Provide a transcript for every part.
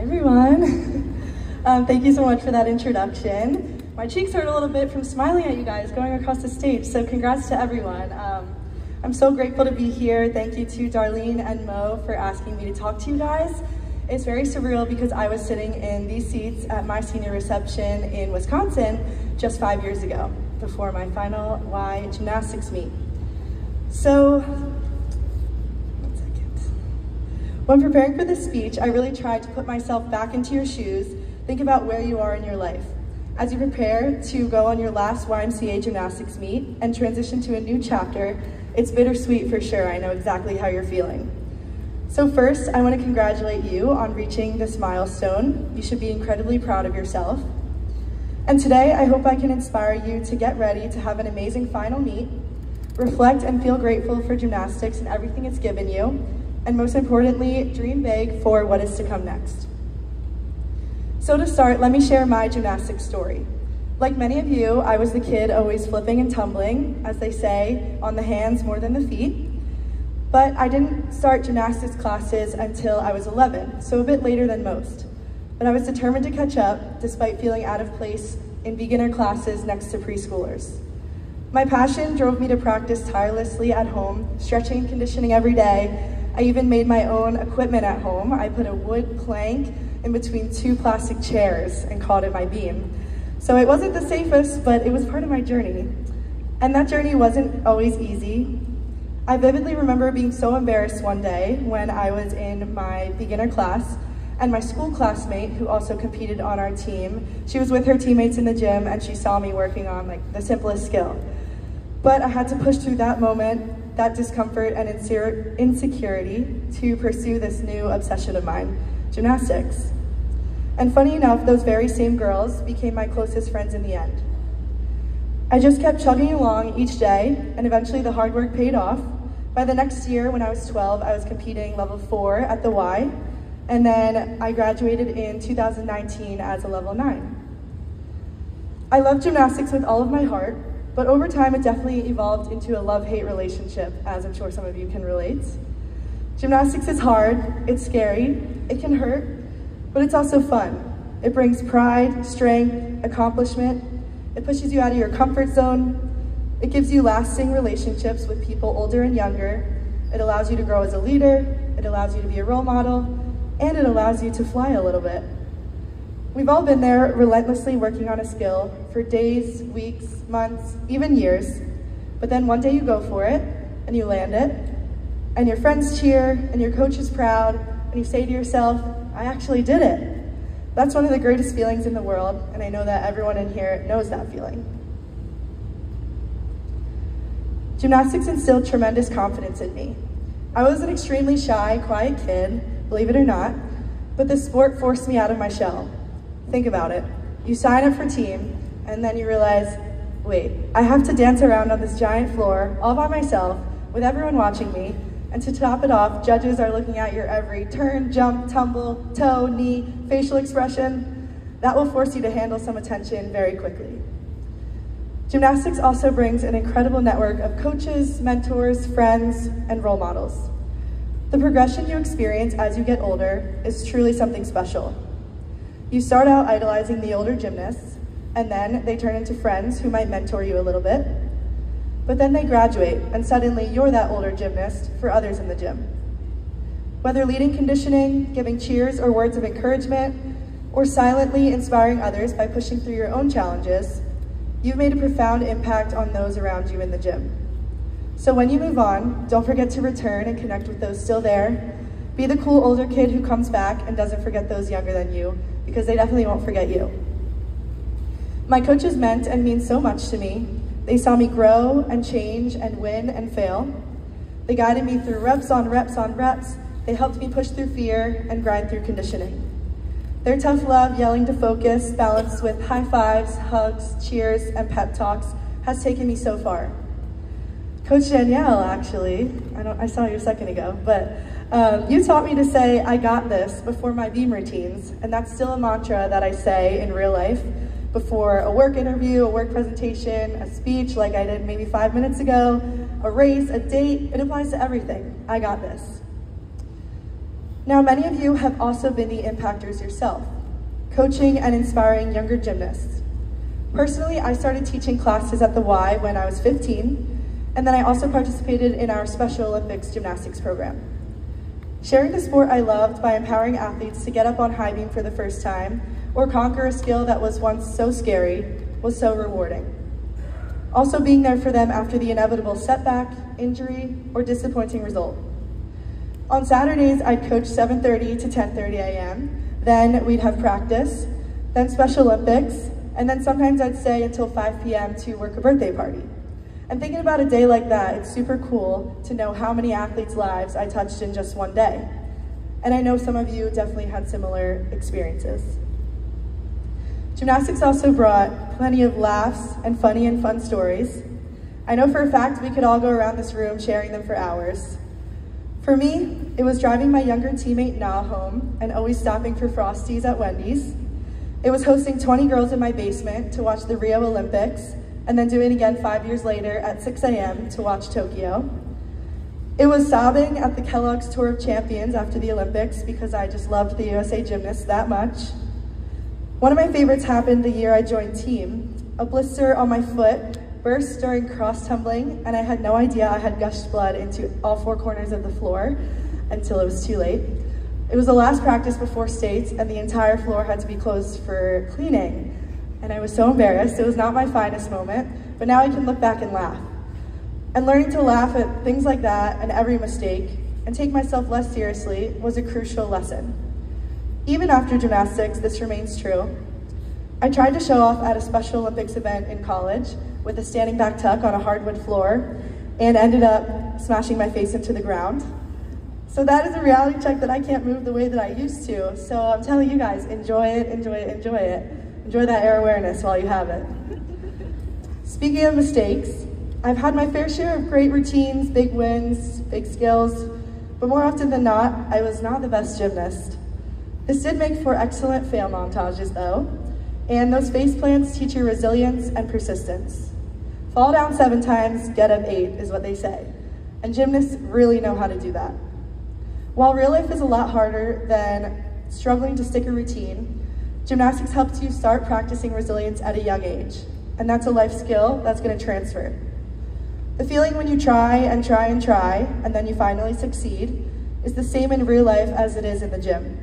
everyone. Thank you so much for that introduction. My cheeks hurt a little bit from smiling at you guys going across the stage, so congrats to everyone. I'm so grateful to be here. Thank you to Darlene and Mo for asking me to talk to you guys. It's very surreal because I was sitting in these seats at my senior reception in Wisconsin just 5 years ago, before my final Y gymnastics meet. So, when preparing for this speech, I really tried to put myself back into your shoes, think about where you are in your life. As you prepare to go on your last YMCA Gymnastics meet and transition to a new chapter, it's bittersweet for sure. I know exactly how you're feeling. So first, I want to congratulate you on reaching this milestone. You should be incredibly proud of yourself. And today, I hope I can inspire you to get ready to have an amazing final meet, reflect and feel grateful for gymnastics and everything it's given you, and most importantly, dream big for what is to come next. So to start, let me share my gymnastics story. Like many of you, I was the kid always flipping and tumbling, as they say, on the hands more than the feet. But I didn't start gymnastics classes until I was 11, so a bit later than most. But I was determined to catch up, despite feeling out of place in beginner classes next to preschoolers. My passion drove me to practice tirelessly at home, stretching and conditioning every day. I even made my own equipment at home. I put a wood plank in between two plastic chairs and called it my beam. So it wasn't the safest, but it was part of my journey. And that journey wasn't always easy. I vividly remember being so embarrassed one day when I was in my beginner class, and my school classmate, who also competed on our team, she was with her teammates in the gym and she saw me working on the simplest skill. But I had to push through that moment, that discomfort and insecurity to pursue this new obsession of mine, gymnastics. And funny enough, those very same girls became my closest friends in the end. I just kept chugging along each day, and eventually the hard work paid off. By the next year, when I was 12, I was competing level 4 at the Y, and then I graduated in 2019 as a level 9. I love gymnastics with all of my heart, but over time, it definitely evolved into a love-hate relationship, as I'm sure some of you can relate. Gymnastics is hard, it's scary, it can hurt, but it's also fun. It brings pride, strength, accomplishment. It pushes you out of your comfort zone. It gives you lasting relationships with people older and younger. It allows you to grow as a leader. It allows you to be a role model, and it allows you to fly a little bit. We've all been there relentlessly working on a skill for days, weeks, months, even years. But then one day you go for it and you land it, and your friends cheer and your coach is proud, and you say to yourself, I actually did it. That's one of the greatest feelings in the world, and I know that everyone in here knows that feeling. Gymnastics instilled tremendous confidence in me. I was an extremely shy, quiet kid, believe it or not, but the sport forced me out of my shell. Think about it. You sign up for team, and then you realize, wait, I have to dance around on this giant floor all by myself with everyone watching me, and to top it off, judges are looking at your every turn, jump, tumble, toe, knee, facial expression. That will force you to handle some attention very quickly. Gymnastics also brings an incredible network of coaches, mentors, friends, and role models. The progression you experience as you get older is truly something special. You start out idolizing the older gymnasts, and then they turn into friends who might mentor you a little bit. But then they graduate, and suddenly you're that older gymnast for others in the gym. Whether leading conditioning, giving cheers or words of encouragement, or silently inspiring others by pushing through your own challenges, you've made a profound impact on those around you in the gym. So when you move on, don't forget to return and connect with those still there. Be the cool older kid who comes back and doesn't forget those younger than you, because they definitely won't forget you. My coaches meant and mean so much to me. They saw me grow and change and win and fail. They guided me through reps on reps on reps. They helped me push through fear and grind through conditioning. Their tough love, yelling to focus, balanced with high fives, hugs, cheers, and pep talks, has taken me so far. Coach Danielle, actually, I saw you a second ago, but you taught me to say, I got this, before my beam routines, and that's still a mantra that I say in real life, before a work interview, a work presentation, a speech like I did maybe 5 minutes ago, a race, a date. It applies to everything. I got this. Now, many of you have also been the impactors yourself, coaching and inspiring younger gymnasts. Personally, I started teaching classes at the Y when I was 15, and then I also participated in our Special Olympics gymnastics program. Sharing the sport I loved by empowering athletes to get up on high beam for the first time or conquer a skill that was once so scary was so rewarding. Also being there for them after the inevitable setback, injury, or disappointing result. On Saturdays, I'd coach 7:30 to 10:30 a.m., then we'd have practice, then Special Olympics, and then sometimes I'd stay until 5 p.m. to work a birthday party. And thinking about a day like that, it's super cool to know how many athletes' lives I touched in just one day. And I know some of you definitely had similar experiences. Gymnastics also brought plenty of laughs and funny and fun stories. I know for a fact we could all go around this room sharing them for hours. For me, it was driving my younger teammate Na home and always stopping for Frosties at Wendy's. It was hosting 20 girls in my basement to watch the Rio Olympics and then doing it again 5 years later at 6 a.m. to watch Tokyo. It was sobbing at the Kellogg's Tour of Champions after the Olympics because I just loved the USA gymnasts that much. One of my favorites happened the year I joined team. A blister on my foot burst during cross tumbling, and I had no idea I had gushed blood into all 4 corners of the floor until it was too late. It was the last practice before states, and the entire floor had to be closed for cleaning. And I was so embarrassed. It was not my finest moment, but now I can look back and laugh. And learning to laugh at things like that and every mistake, and take myself less seriously, was a crucial lesson. Even after gymnastics, this remains true. I tried to show off at a Special Olympics event in college with a standing back tuck on a hardwood floor, and ended up smashing my face into the ground. So that is a reality check that I can't move the way that I used to. So I'm telling you guys, enjoy it, enjoy it, enjoy it. Enjoy that air awareness while you have it. Speaking of mistakes, I've had my fair share of great routines, big wins, big skills, but more often than not, I was not the best gymnast. This did make for excellent fail montages though, and those face plants teach you resilience and persistence. Fall down 7 times, get up 8 is what they say, and gymnasts really know how to do that. While real life is a lot harder than struggling to stick a routine, gymnastics helps you start practicing resilience at a young age, and that's a life skill that's going to transfer. The feeling when you try and try and try, and then you finally succeed, is the same in real life as it is in the gym.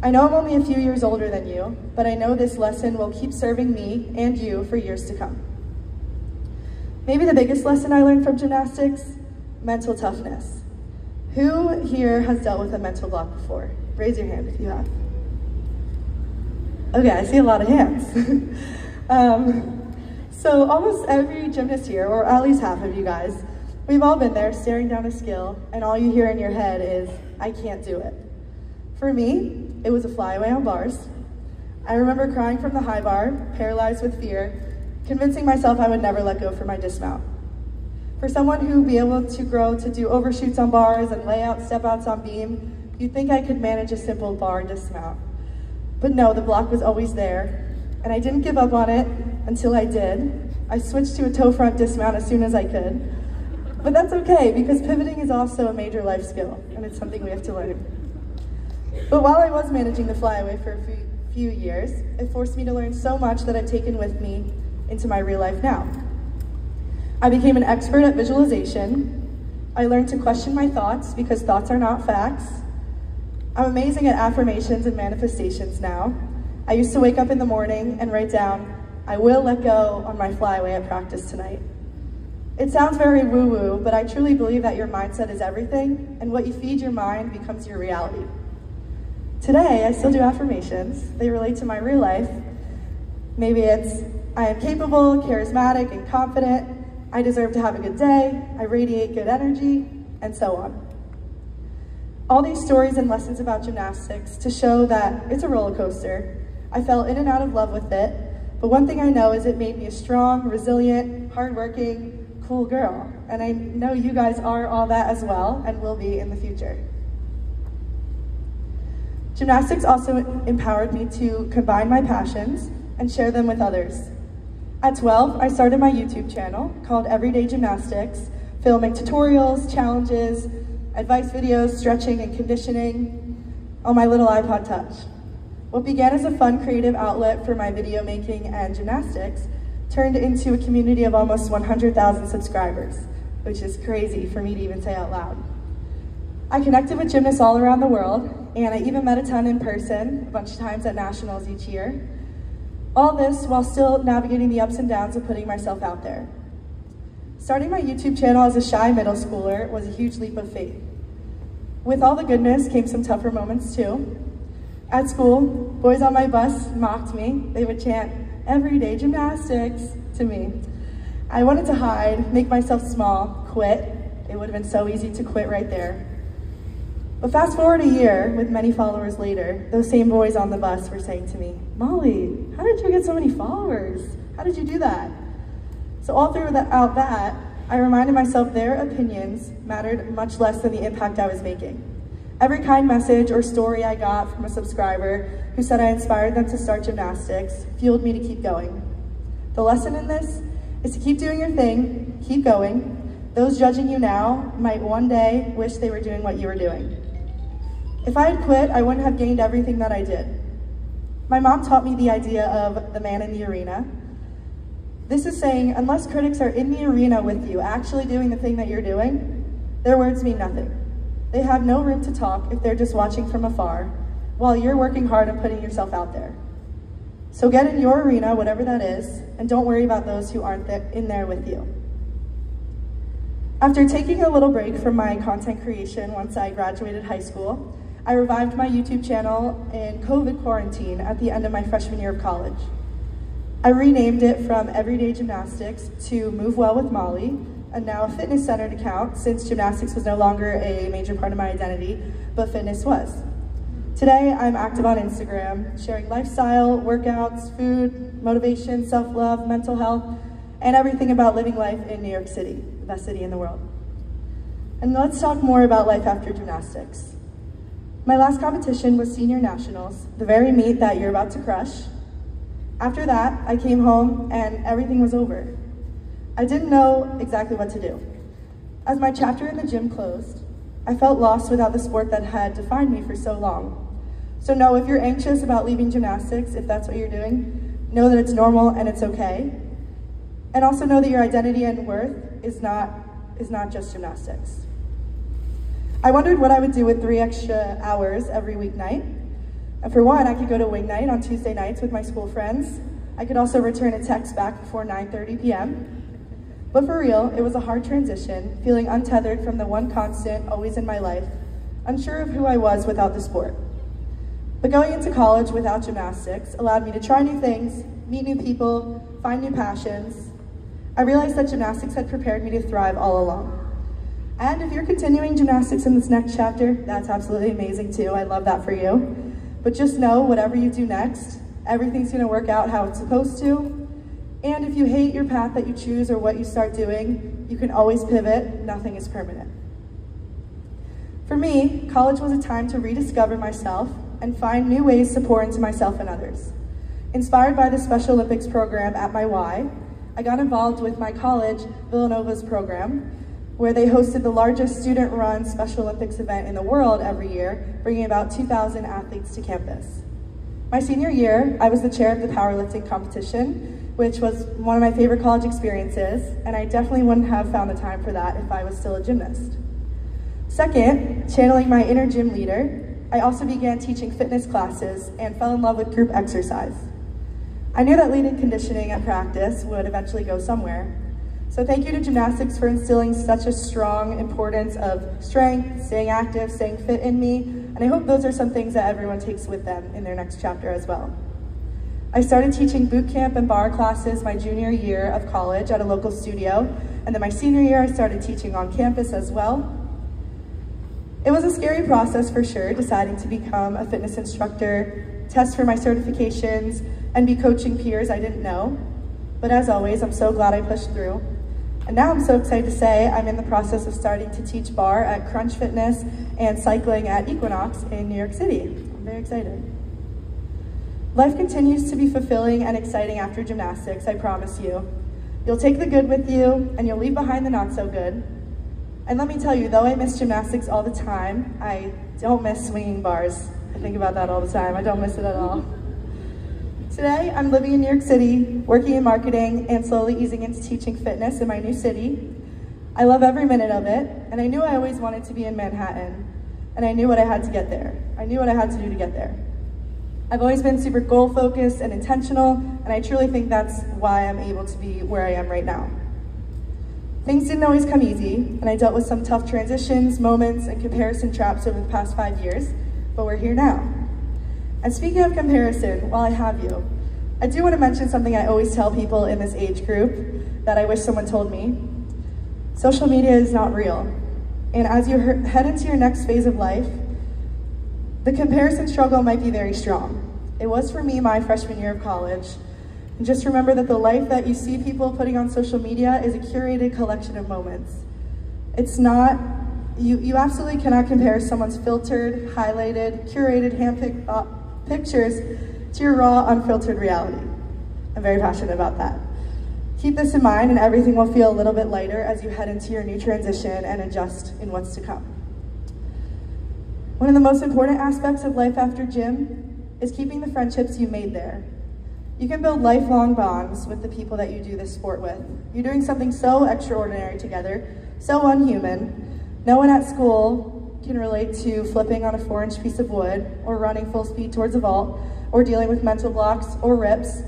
I know I'm only a few years older than you, but I know this lesson will keep serving me and you for years to come. Maybe the biggest lesson I learned from gymnastics, mental toughness. Who here has dealt with a mental block before? Raise your hand if you have. Okay, I see a lot of hands. So almost every gymnast here, or at least half of you guys, we've all been there staring down a skill, and all you hear in your head is, I can't do it. For me, it was a flyaway on bars. I remember crying from the high bar, paralyzed with fear, convincing myself I would never let go for my dismount. For someone who would be able to grow to do overshoots on bars and layout step outs on beam, you'd think I could manage a simple bar dismount. But no, the block was always there, and I didn't give up on it until I did. I switched to a toe front dismount as soon as I could. But that's okay, because pivoting is also a major life skill, and it's something we have to learn. But while I was managing the flyaway for a few years, it forced me to learn so much that I've taken with me into my real life now. I became an expert at visualization. I learned to question my thoughts because thoughts are not facts. I'm amazing at affirmations and manifestations now. I used to wake up in the morning and write down, I will let go on my flyaway at practice tonight. It sounds very woo-woo, but I truly believe that your mindset is everything, and what you feed your mind becomes your reality. Today, I still do affirmations. They relate to my real life. Maybe it's, I am capable, charismatic, and confident. I deserve to have a good day. I radiate good energy, and so on. All these stories and lessons about gymnastics to show that it's a roller coaster. I fell in and out of love with it, but one thing I know is it made me a strong, resilient, hardworking, cool girl. And I know you guys are all that as well, and will be in the future. Gymnastics also empowered me to combine my passions and share them with others. At 12, I started my YouTube channel called Everyday Gymnastics, filming tutorials, challenges, advice videos, stretching and conditioning on my little iPod Touch. What began as a fun creative outlet for my video making and gymnastics turned into a community of almost 100,000 subscribers, which is crazy for me to even say out loud. I connected with gymnasts all around the world, and I even met a ton in person, a bunch of times at nationals each year. All this while still navigating the ups and downs of putting myself out there. Starting my YouTube channel as a shy middle schooler was a huge leap of faith. With all the goodness came some tougher moments too. At school, boys on my bus mocked me. They would chant, "Everyday gymnastics," to me. I wanted to hide, make myself small, quit. It would have been so easy to quit right there. But fast forward a year, with many followers later, those same boys on the bus were saying to me, "Molly, how did you get so many followers? How did you do that?" So all throughout that, I reminded myself their opinions mattered much less than the impact I was making. Every kind message or story I got from a subscriber who said I inspired them to start gymnastics fueled me to keep going. The lesson in this is to keep doing your thing, keep going. Those judging you now might one day wish they were doing what you were doing. If I had quit, I wouldn't have gained everything that I did. My mom taught me the idea of the man in the arena. This is saying, unless critics are in the arena with you, actually doing the thing that you're doing, their words mean nothing. They have no room to talk if they're just watching from afar, while you're working hard and putting yourself out there. So get in your arena, whatever that is, and don't worry about those who aren't in there with you. After taking a little break from my content creation once I graduated high school, I revived my YouTube channel in COVID quarantine at the end of my freshman year of college. I renamed it from Everyday Gymnastics to Move Well with Molly, and now a fitness-centered account since gymnastics was no longer a major part of my identity, but fitness was. Today, I'm active on Instagram, sharing lifestyle, workouts, food, motivation, self-love, mental health, and everything about living life in New York City, the best city in the world. And let's talk more about life after gymnastics. My last competition was Senior Nationals, the very meet that you're about to crush. After that, I came home and everything was over. I didn't know exactly what to do. As my chapter in the gym closed, I felt lost without the sport that had defined me for so long. So no, if you're anxious about leaving gymnastics, if that's what you're doing, know that it's normal and it's okay. And also know that your identity and worth is not just gymnastics. I wondered what I would do with 3 extra hours every weeknight. And for one, I could go to wing night on Tuesday nights with my school friends. I could also return a text back before 9:30 p.m. But for real, it was a hard transition, feeling untethered from the one constant always in my life, unsure of who I was without the sport. But going into college without gymnastics allowed me to try new things, meet new people, find new passions. I realized that gymnastics had prepared me to thrive all along. And if you're continuing gymnastics in this next chapter, that's absolutely amazing too. I love that for you. But just know, whatever you do next, everything's gonna work out how it's supposed to. And if you hate your path that you choose or what you start doing, you can always pivot. Nothing is permanent. For me, college was a time to rediscover myself and find new ways to pour into myself and others. Inspired by the Special Olympics program at my Y, I got involved with my college, Villanova's program, where they hosted the largest student-run Special Olympics event in the world every year, bringing about 2,000 athletes to campus. My senior year, I was the chair of the powerlifting competition, which was one of my favorite college experiences, and I definitely wouldn't have found the time for that if I was still a gymnast. Second, channeling my inner gym leader, I also began teaching fitness classes and fell in love with group exercise. I knew that leading conditioning at practice would eventually go somewhere. So thank you to gymnastics for instilling such a strong importance of strength, staying active, staying fit in me, and I hope those are some things that everyone takes with them in their next chapter as well. I started teaching boot camp and bar classes my junior year of college at a local studio, and then my senior year I started teaching on campus as well. It was a scary process for sure, deciding to become a fitness instructor, test for my certifications, and be coaching peers I didn't know. But as always, I'm so glad I pushed through. And now I'm so excited to say I'm in the process of starting to teach bar at Crunch Fitness and cycling at Equinox in New York City. I'm very excited. Life continues to be fulfilling and exciting after gymnastics, I promise you. You'll take the good with you, and you'll leave behind the not so good. And let me tell you, though I miss gymnastics all the time, I don't miss swinging bars. I think about that all the time. I don't miss it at all. Today, I'm living in New York City, working in marketing, and slowly easing into teaching fitness in my new city. I love every minute of it, and I knew I always wanted to be in Manhattan, and I knew what I had to get there. I knew what I had to do to get there. I've always been super goal-focused and intentional, and I truly think that's why I'm able to be where I am right now. Things didn't always come easy, and I dealt with some tough transitions, moments, and comparison traps over the past 5 years, but we're here now. And speaking of comparison, while I have you, I do want to mention something I always tell people in this age group that I wish someone told me. Social media is not real. And as you head into your next phase of life, the comparison struggle might be very strong. It was for me my freshman year of college. And just remember that the life that you see people putting on social media is a curated collection of moments. It's not, you absolutely cannot compare someone's filtered, highlighted, curated, hand-picked pictures to your raw, unfiltered reality. I'm very passionate about that. Keep this in mind and everything will feel a little bit lighter as you head into your new transition and adjust in what's to come. One of the most important aspects of life after gym is keeping the friendships you made there. You can build lifelong bonds with the people that you do this sport with. You're doing something so extraordinary together, so unhuman. No one at school can relate to flipping on a 4-inch piece of wood, or running full speed towards a vault, or dealing with mental blocks or rips.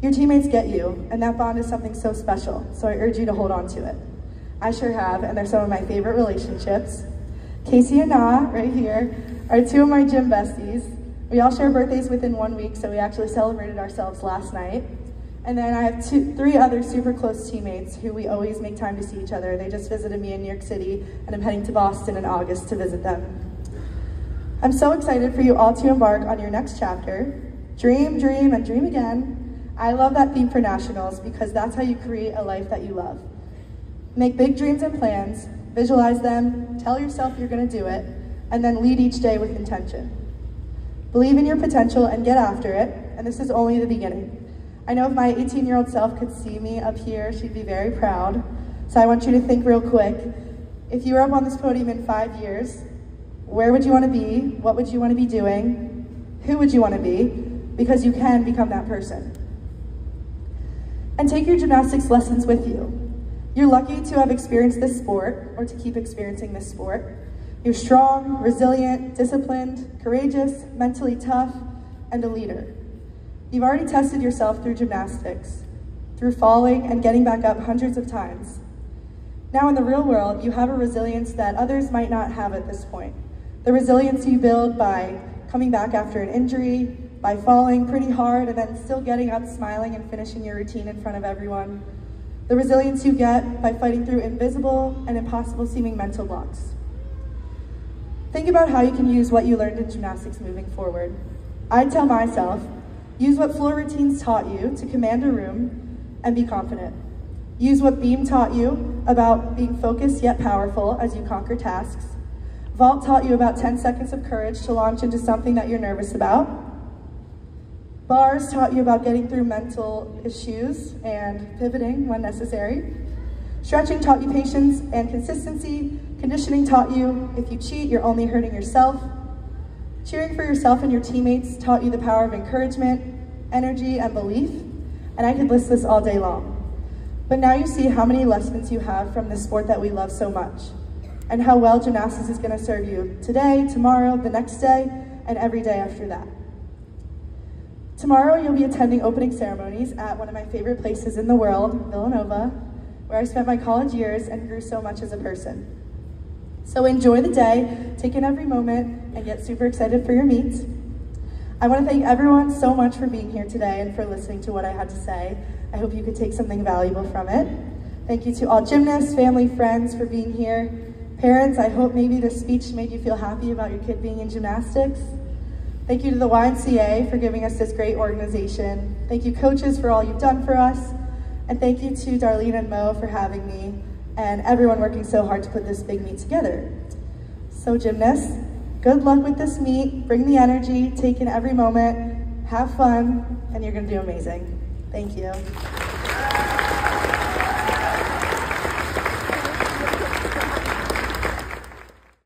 Your teammates get you, and that bond is something so special, so I urge you to hold on to it. I sure have, and they're some of my favorite relationships. Casey and Na, right here, are 2 of my gym besties. We all share birthdays within 1 week, so we actually celebrated ourselves last night. And then I have 3 other super close teammates who we always make time to see each other. They just visited me in New York City, and I'm heading to Boston in August to visit them. I'm so excited for you all to embark on your next chapter. Dream, dream, and dream again. I love that theme for Nationals because that's how you create a life that you love. Make big dreams and plans, visualize them, tell yourself you're gonna do it, and then lead each day with intention. Believe in your potential and get after it, and this is only the beginning. I know if my 18-year-old self could see me up here, she'd be very proud. So I want you to think real quick. If you were up on this podium in 5 years, where would you want to be? What would you want to be doing? Who would you want to be? Because you can become that person. And take your gymnastics lessons with you. You're lucky to have experienced this sport, or to keep experiencing this sport. You're strong, resilient, disciplined, courageous, mentally tough, and a leader. You've already tested yourself through gymnastics, through falling and getting back up hundreds of times. Now in the real world, you have a resilience that others might not have at this point. The resilience you build by coming back after an injury, by falling pretty hard and then still getting up, smiling, and finishing your routine in front of everyone. The resilience you get by fighting through invisible and impossible seeming mental blocks. Think about how you can use what you learned in gymnastics moving forward. I'd tell myself, use what floor routines taught you to command a room and be confident. Use what beam taught you about being focused yet powerful as you conquer tasks. Vault taught you about 10 seconds of courage to launch into something that you're nervous about. Bars taught you about getting through mental issues and pivoting when necessary. Stretching taught you patience and consistency. Conditioning taught you if you cheat, you're only hurting yourself. Cheering for yourself and your teammates taught you the power of encouragement, energy, and belief, and I could list this all day long. But now you see how many lessons you have from this sport that we love so much, and how well gymnastics is going to serve you today, tomorrow, the next day, and every day after that. Tomorrow you'll be attending opening ceremonies at one of my favorite places in the world, Villanova, where I spent my college years and grew so much as a person. So enjoy the day, take in every moment, and get super excited for your meet. I want to thank everyone so much for being here today and for listening to what I had to say. I hope you could take something valuable from it. Thank you to all gymnasts, family, friends for being here. Parents, I hope maybe this speech made you feel happy about your kid being in gymnastics. Thank you to the YMCA for giving us this great organization. Thank you coaches for all you've done for us. And thank you to Darlene and Mo for having me, and everyone working so hard to put this big meet together. So gymnasts, good luck with this meet. Bring the energy, take in every moment, have fun, and you're gonna do amazing. Thank you.